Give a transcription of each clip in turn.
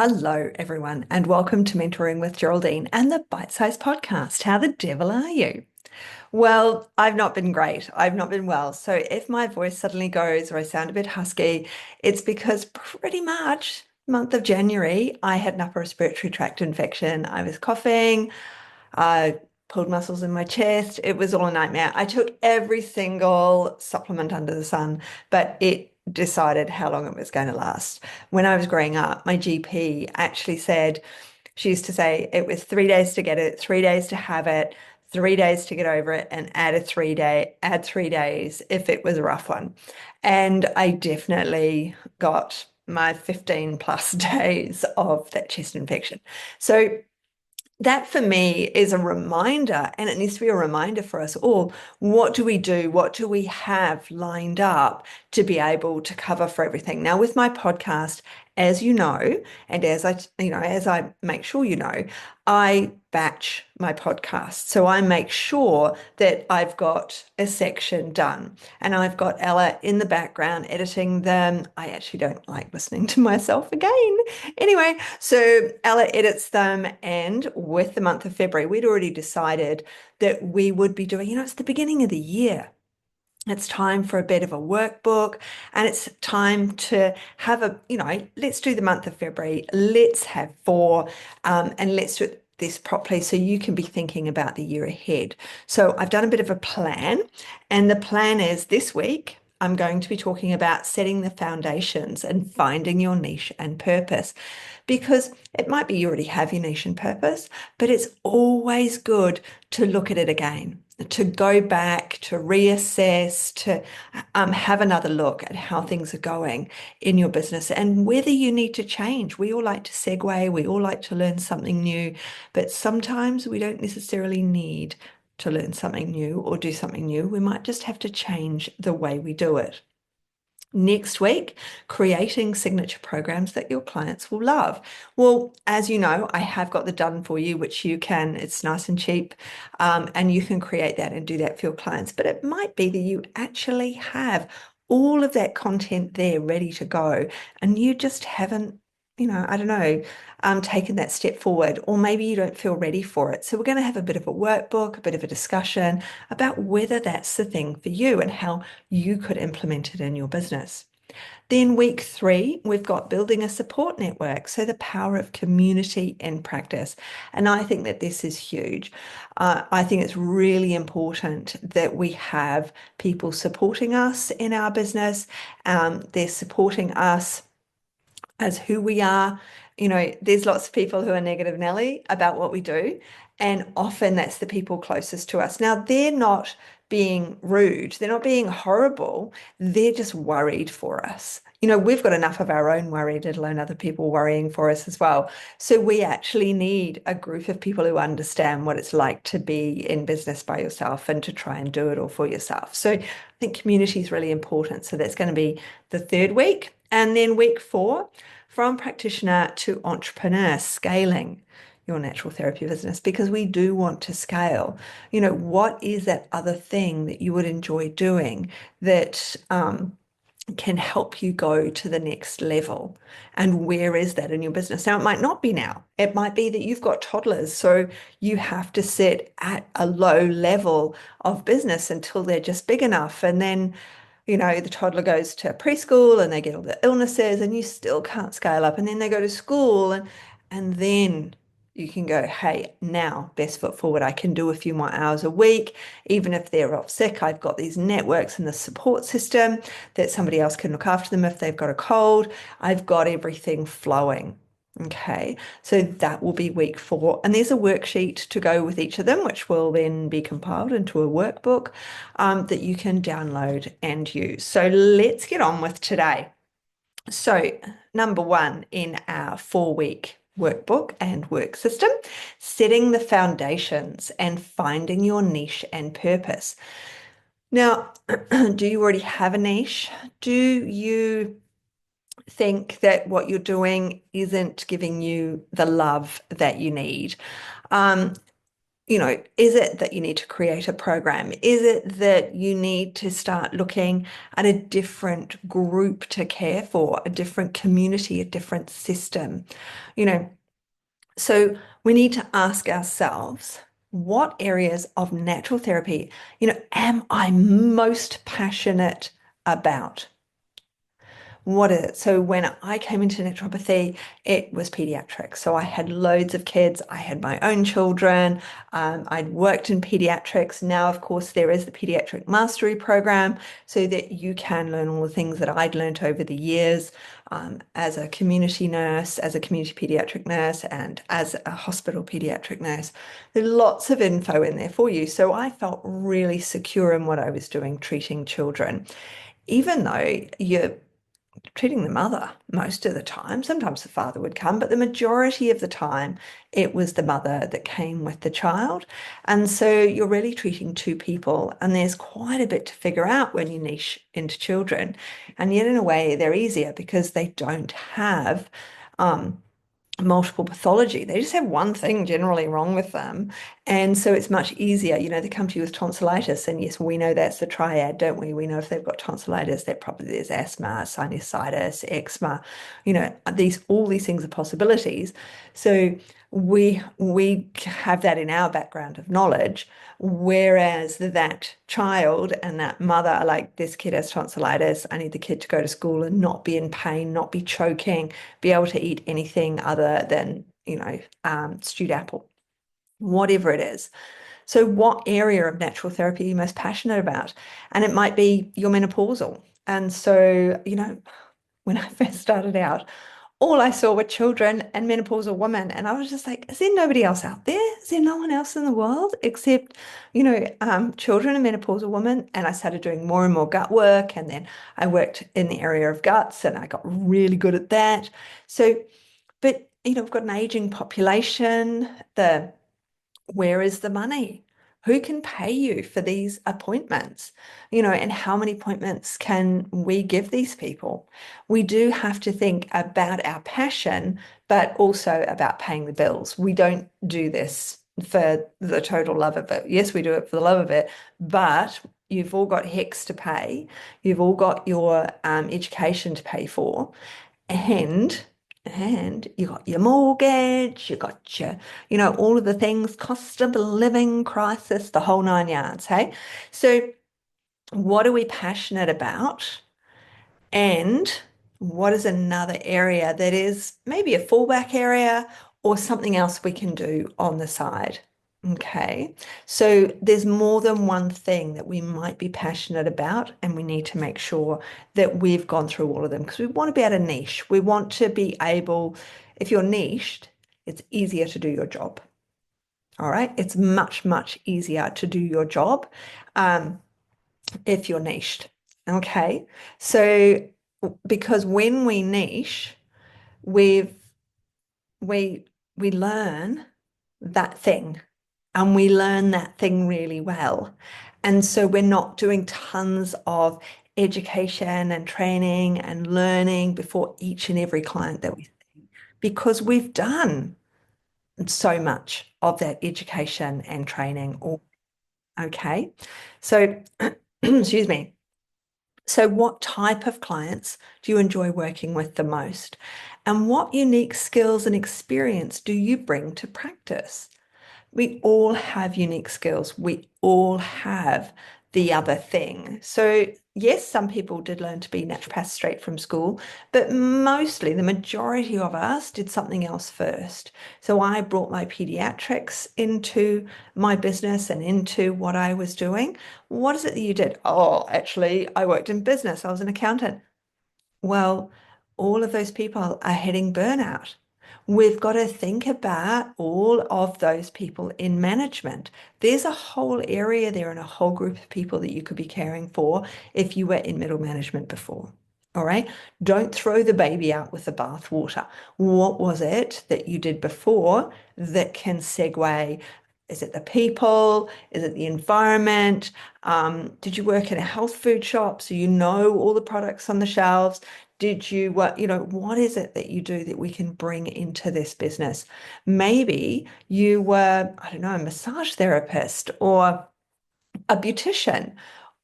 Hello, everyone, and welcome to Mentoring with Geraldine and the Bite Size Podcast. How the devil are you? Well, I've not been great. I've not been well. So if my voice suddenly goes or I sound a bit husky, it's because pretty much month of January, I had an upper respiratory tract infection. I was coughing. I pulled muscles in my chest. It was all a nightmare. I took every single supplement under the sun, but it decided how long it was going to last. When I was growing up, my GP actually said, she used to say it was 3 days to get it, 3 days to have it, 3 days to get over it, and add 3 days if it was a rough one. And I definitely got my 15 plus days of that chest infection. So that for me is a reminder, and it needs to be a reminder for us all. What do we do? What do we have lined up to be able to cover for everything? Now, with my podcast, as you know, and as I make sure you know, I batch my podcast. So I make sure that I've got a section done and I've got Ella in the background editing them. I actually don't like listening to myself again. Anyway, so Ella edits them, and with the month of February, we'd already decided that we would be doing, it's the beginning of the year. It's time for a bit of a workbook, and it's time to have let's do the month of February. Let's have four, and let's do this properly so you can be thinking about the year ahead. So I've done a bit of a plan, and the plan is this week. I'm going to be talking about setting the foundations and finding your niche and purpose, because it might be you already have your niche and purpose, but it's always good to look at it again, to go back, to reassess, to have another look at how things are going in your business and whether you need to change. We all like to segue, we all like to learn something new, but sometimes we don't necessarily need to learn something new or do something new. We might just have to change the way we do it. Next week, creating signature programs that your clients will love. Well, as you know, I have got the done for you, which it's nice and cheap, and you can create that and do that for your clients. But it might be that you actually have all of that content there ready to go, and you just haven't, I don't know, taken that step forward, or maybe you don't feel ready for it. So we're going to have a bit of a workbook, a bit of a discussion about whether that's the thing for you and how you could implement it in your business. Then week 3, we've got building a support network. So the power of community in practice. And I think that this is huge. I think it's really important that we have people supporting us in our business. They're supporting us as who we are. There's lots of people who are negative Nelly about what we do, and often that's the people closest to us. Now, they're not being rude, they're not being horrible, they're just worried for us. We've got enough of our own worry, let alone other people worrying for us as well. So we actually need a group of people who understand what it's like to be in business by yourself and to try and do it all for yourself. So I think community is really important. So that's going to be the third week. And then week 4, from practitioner to entrepreneur, scaling your natural therapy business, because we do want to scale. What is that other thing that you would enjoy doing that can help you go to the next level? And where is that in your business? Now, it might not be now. It might be that you've got toddlers, so you have to sit at a low level of business until they're just big enough. And then the toddler goes to preschool and they get all the illnesses and you still can't scale up. And then they go to school, and then you can go, hey, now best foot forward. I can do a few more hours a week. Even if they're off sick, I've got these networks and the support system that somebody else can look after them if they've got a cold. I've got everything flowing. Okay, so that will be week 4. And there's a worksheet to go with each of them, which will then be compiled into a workbook that you can download and use. So let's get on with today. So, number 1 in our 4-week workbook and work system, setting the foundations and finding your niche and purpose. Now, do you already have a niche? Do you think that what you're doing isn't giving you the love that you need? is it that you need to create a program? Is it that you need to start looking at a different group to care for, a different community, a different system? You know, so we need to ask ourselves, what areas of natural therapy, am I most passionate about? What is it? So when I came into naturopathy, it was pediatrics. So I had loads of kids. I had my own children. I'd worked in pediatrics. Now, of course, there is the pediatric mastery program so that you can learn all the things that I'd learned over the years as a community nurse, as a community pediatric nurse, and as a hospital pediatric nurse. There's lots of info in there for you. So I felt really secure in what I was doing, treating children even though you're treating the mother most of the time. Sometimes the father would come, but the majority of the time it was the mother that came with the child. And so you're really treating two people, and there's quite a bit to figure out when you niche into children. And yet, in a way, they're easier because they don't have multiple pathology. They just have one thing generally wrong with them. And so it's much easier. They come to you with tonsillitis, and yes, we know that's the triad, don't we? We know if they've got tonsillitis, that probably there's asthma, sinusitis, eczema, all these things are possibilities. So we have that in our background of knowledge, whereas that child and that mother are like, this kid has tonsillitis. I need the kid to go to school and not be in pain, not be choking, be able to eat anything other than, stewed apple, whatever it is. So what area of natural therapy are you most passionate about? And it might be you're menopausal. And so, when I first started out, all I saw were children and menopausal women. And I was just like, is there nobody else out there? Is there no one else in the world except, children and menopausal women? And I started doing more and more gut work. And then I worked in the area of guts and I got really good at that. So, but, we've got an aging population. Where is the money? Who can pay you for these appointments? And how many appointments can we give these people? We do have to think about our passion, but also about paying the bills. We don't do this for the total love of it. Yes, we do it for the love of it, but you've all got HECS to pay. You've all got your education to pay for. And you got your mortgage, you got your, all of the things, cost of living crisis, the whole nine yards, hey? So what are we passionate about? And what is another area that is maybe a fallback area or something else we can do on the side? Okay, so there's more than one thing that we might be passionate about, and we need to make sure that we've gone through all of them because we want to be at a niche. We want to be able, if you're niched, it's easier to do your job. All right, it's much, much easier to do your job if you're niched. Okay, so because when we niche, we've we learn that thing and we learn that thing really well. And so we're not doing tons of education and training and learning before each and every client that we see because we've done so much of that education and training. Okay. So, excuse me. So, what type of clients do you enjoy working with the most? And what unique skills and experience do you bring to practice? We all have unique skills. We all have the other thing. So, yes, some people did learn to be naturopaths straight from school, but mostly the majority of us did something else first. So, I brought my pediatrics into my business and into what I was doing. What is it that you did? Oh, actually, I worked in business. I was an accountant. Well, all of those people are hitting burnout. We've got to think about all of those people in management. There's a whole area there and a whole group of people that you could be caring for if you were in middle management before. All right. Don't throw the baby out with the bathwater. What was it that you did before that can segue? Is it the people? Is it the environment? Did you work in a health food shop so you know all the products on the shelves? Did you, what is it that you do that we can bring into this business? Maybe you were, I don't know, a massage therapist or a beautician.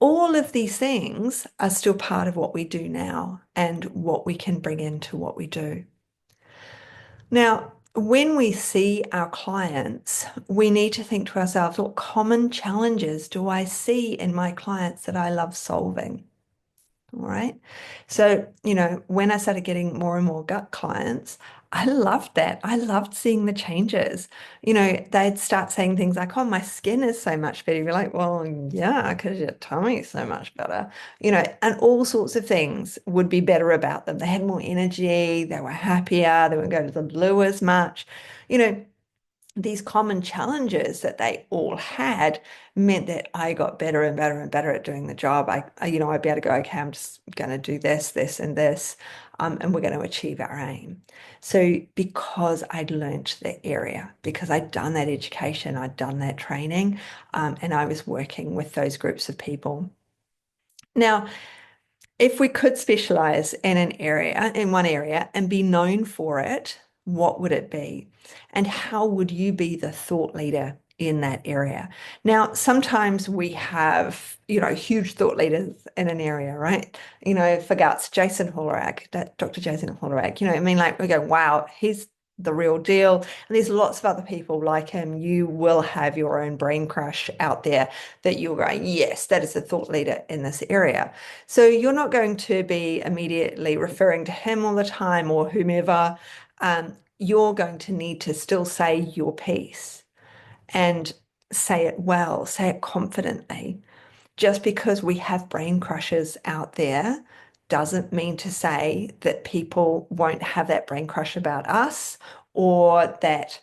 All of these things are still part of what we do now and what we can bring into what we do. Now, when we see our clients, we need to think to ourselves, what common challenges do I see in my clients that I love solving? All right. So, when I started getting more and more gut clients, I loved that. I loved seeing the changes. They'd start saying things like, oh, my skin is so much better. You're like, well, yeah, because your tummy's so much better, and all sorts of things would be better about them. They had more energy, they were happier, they wouldn't go to the loo as much. You know, these common challenges that they all had meant that I got better and better and better at doing the job. I'd be able to go, okay, I'm just going to do this, this, and this, and we're going to achieve our aim. So because I'd learnt the area, because I'd done that education, I'd done that training, and I was working with those groups of people. Now, if we could specialize in an area, in one area, and be known for it, what would it be? And how would you be the thought leader in that area? Now, sometimes we have, huge thought leaders in an area, right? For guts, Jason Hollerack, Dr. Jason Hollerack, I mean, like we go, wow, he's the real deal. And there's lots of other people like him. You will have your own brain crush out there that you're going, yes, that is the thought leader in this area. So you're not going to be immediately referring to him all the time or whomever. You're going to need to still say your piece and say it well, say it confidently. Just because we have brain crushes out there doesn't mean to say that people won't have that brain crush about us or that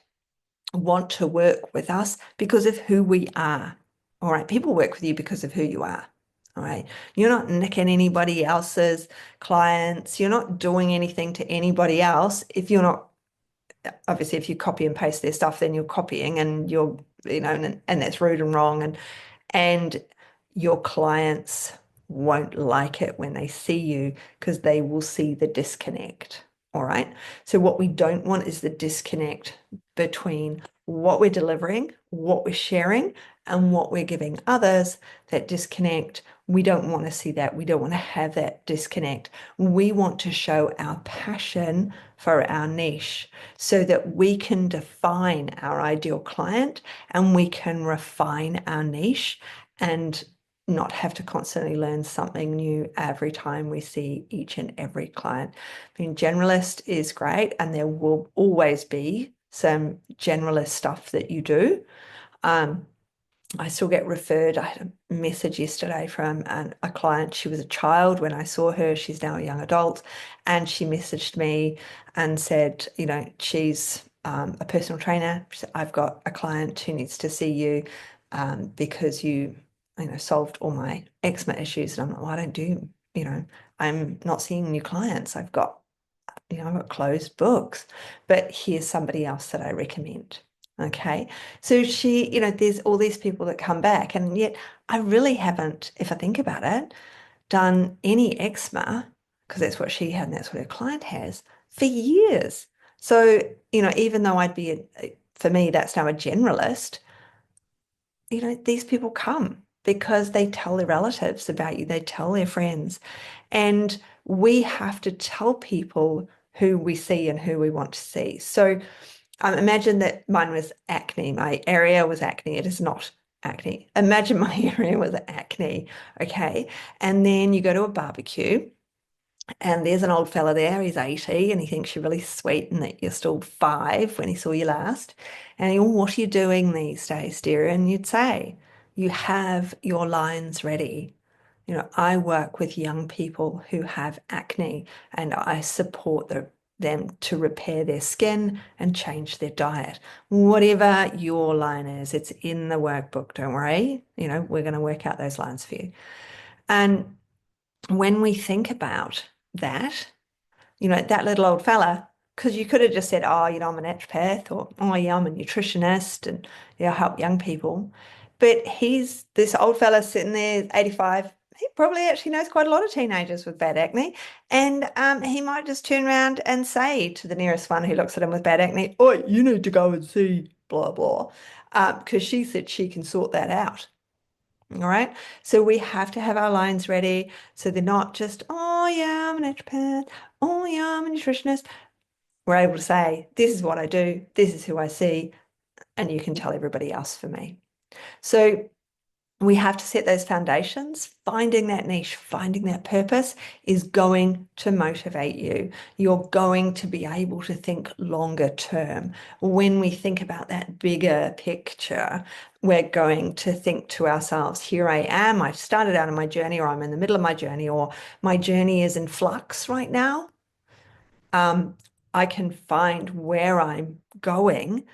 want to work with us because of who we are. All right. People work with you because of who you are. All right. You're not nicking anybody else's clients. You're not doing anything to anybody else. If you're not, obviously, if you copy and paste their stuff, then you're copying and you're, and that's rude and wrong. And your clients won't like it when they see you because they will see the disconnect. All right. So, what we don't want is the disconnect between what we're delivering, what we're sharing, and what we're giving others. That disconnect, we don't want to see that. We don't want to have that disconnect. We want to show our passion for our niche so that we can define our ideal client and we can refine our niche and not have to constantly learn something new every time we see each and every client. I mean, generalist is great, and there will always be some generalist stuff that you do. I still get referred. I had a message yesterday from a client. She was a child when I saw her. She's now a young adult. And she messaged me and said, she's a personal trainer. She said, I've got a client who needs to see you because you solved all my eczema issues. And I'm like, well, I don't do, I'm not seeing new clients. I've got closed books, but here's somebody else that I recommend. Okay. So there's all these people that come back, and yet I really haven't, if I think about it, done any eczema, because that's what she had and that's what her client has, for years. So, even though for me, that's now a generalist, these people come because they tell their relatives about you, they tell their friends. And we have to tell people who we see and who we want to see. So imagine that mine was acne. My area was acne. It is not acne. Imagine my area was acne. Okay. And then you go to a barbecue and there's an old fella there, he's 80, and he thinks you're really sweet and that you're still 5 when he saw you last. And he, what are you doing these days, dear? And you'd say, you have your lines ready. I work with young people who have acne and I support them to repair their skin and change their diet. Whatever your line is, it's in the workbook, don't worry. We're going to work out those lines for you. And when we think about that, that little old fella, because you could have just said, oh, I'm an naturopath, or oh, yeah, I'm a nutritionist and I help young people. But he's this old fella sitting there, 85. he probably actually knows quite a lot of teenagers with bad acne. And he might just turn around and say to the nearest one who looks at him with bad acne, "Oh, you need to go and see blah, blah," because she said she can sort that out. All right. So we have to have our lines ready. So they're not just, "Oh, yeah, I'm a naturopath. Oh, yeah, I'm a nutritionist." We're able to say, "This is what I do. This is who I see." And you can tell everybody else for me. So we have to set those foundations. Finding that niche, finding that purpose is going to motivate you. You're going to be able to think longer term. When we think about that bigger picture, we're going to think to ourselves, here I am, I've started out on my journey, or I'm in the middle of my journey, or my journey is in flux right now. I can find where I'm going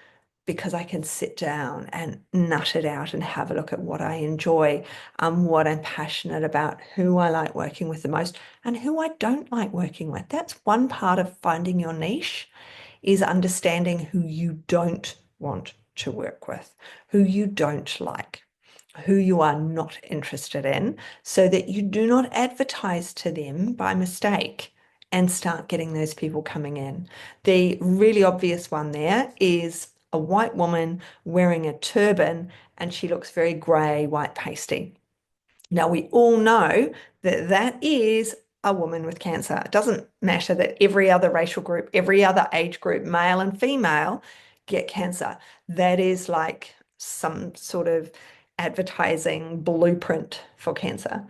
because I can sit down and nut it out and have a look at what I enjoy, what I'm passionate about, who I like working with the most, and who I don't like working with. That's one part of finding your niche, is understanding who you don't want to work with, who you don't like, who you are not interested in, so that you do not advertise to them by mistake and start getting those people coming in. The really obvious one there is a white woman wearing a turban, and she looks very grey, white pasty. Now, we all know that that is a woman with cancer. It doesn't matter that every other racial group, every other age group, male and female, get cancer. That is like some sort of advertising blueprint for cancer.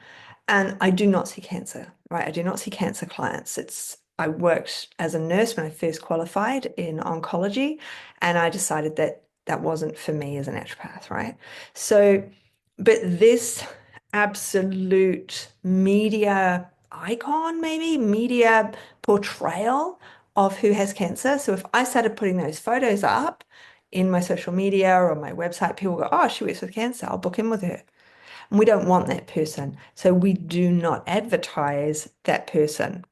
And I do not see cancer, right? I do not see cancer clients. I worked as a nurse when I first qualified in oncology, and I decided that that wasn't for me as a naturopath, right? So, but this absolute media icon, maybe media portrayal of who has cancer. So if I started putting those photos up in my social media or my website, people go, "Oh, she works with cancer. I'll book in with her." And we don't want that person. So we do not advertise that person.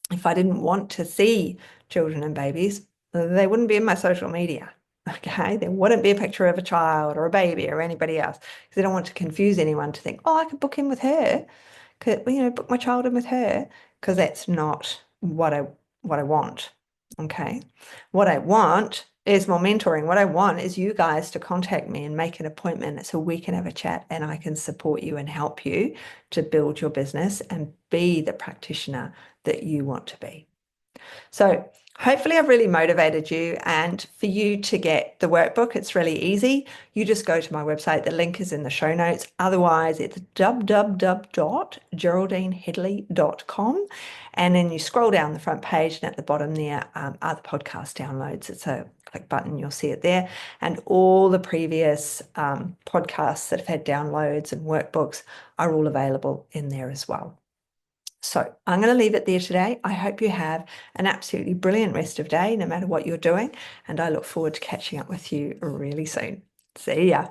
If I didn't want to see children and babies, they wouldn't be in my social media. Okay, there wouldn't be a picture of a child or a baby or anybody else, because I don't want to confuse anyone to think, "Oh, I could book in with her, could book my child in with her," because that's not what I want. Okay, what I want is more mentoring. What I want is you guys to contact me and make an appointment so we can have a chat and I can support you and help you to build your business and be the practitioner that you want to be. So hopefully I've really motivated you, and for you to get the workbook, it's really easy. You just go to my website. The link is in the show notes. Otherwise, it's www.geraldineheadley.com. And then you scroll down the front page, and at the bottom there are the podcast downloads. It's a click button. You'll see it there. And all the previous podcasts that have had downloads and workbooks are all available in there as well. So I'm going to leave it there today. I hope you have an absolutely brilliant rest of day, no matter what you're doing. And I look forward to catching up with you really soon. See ya.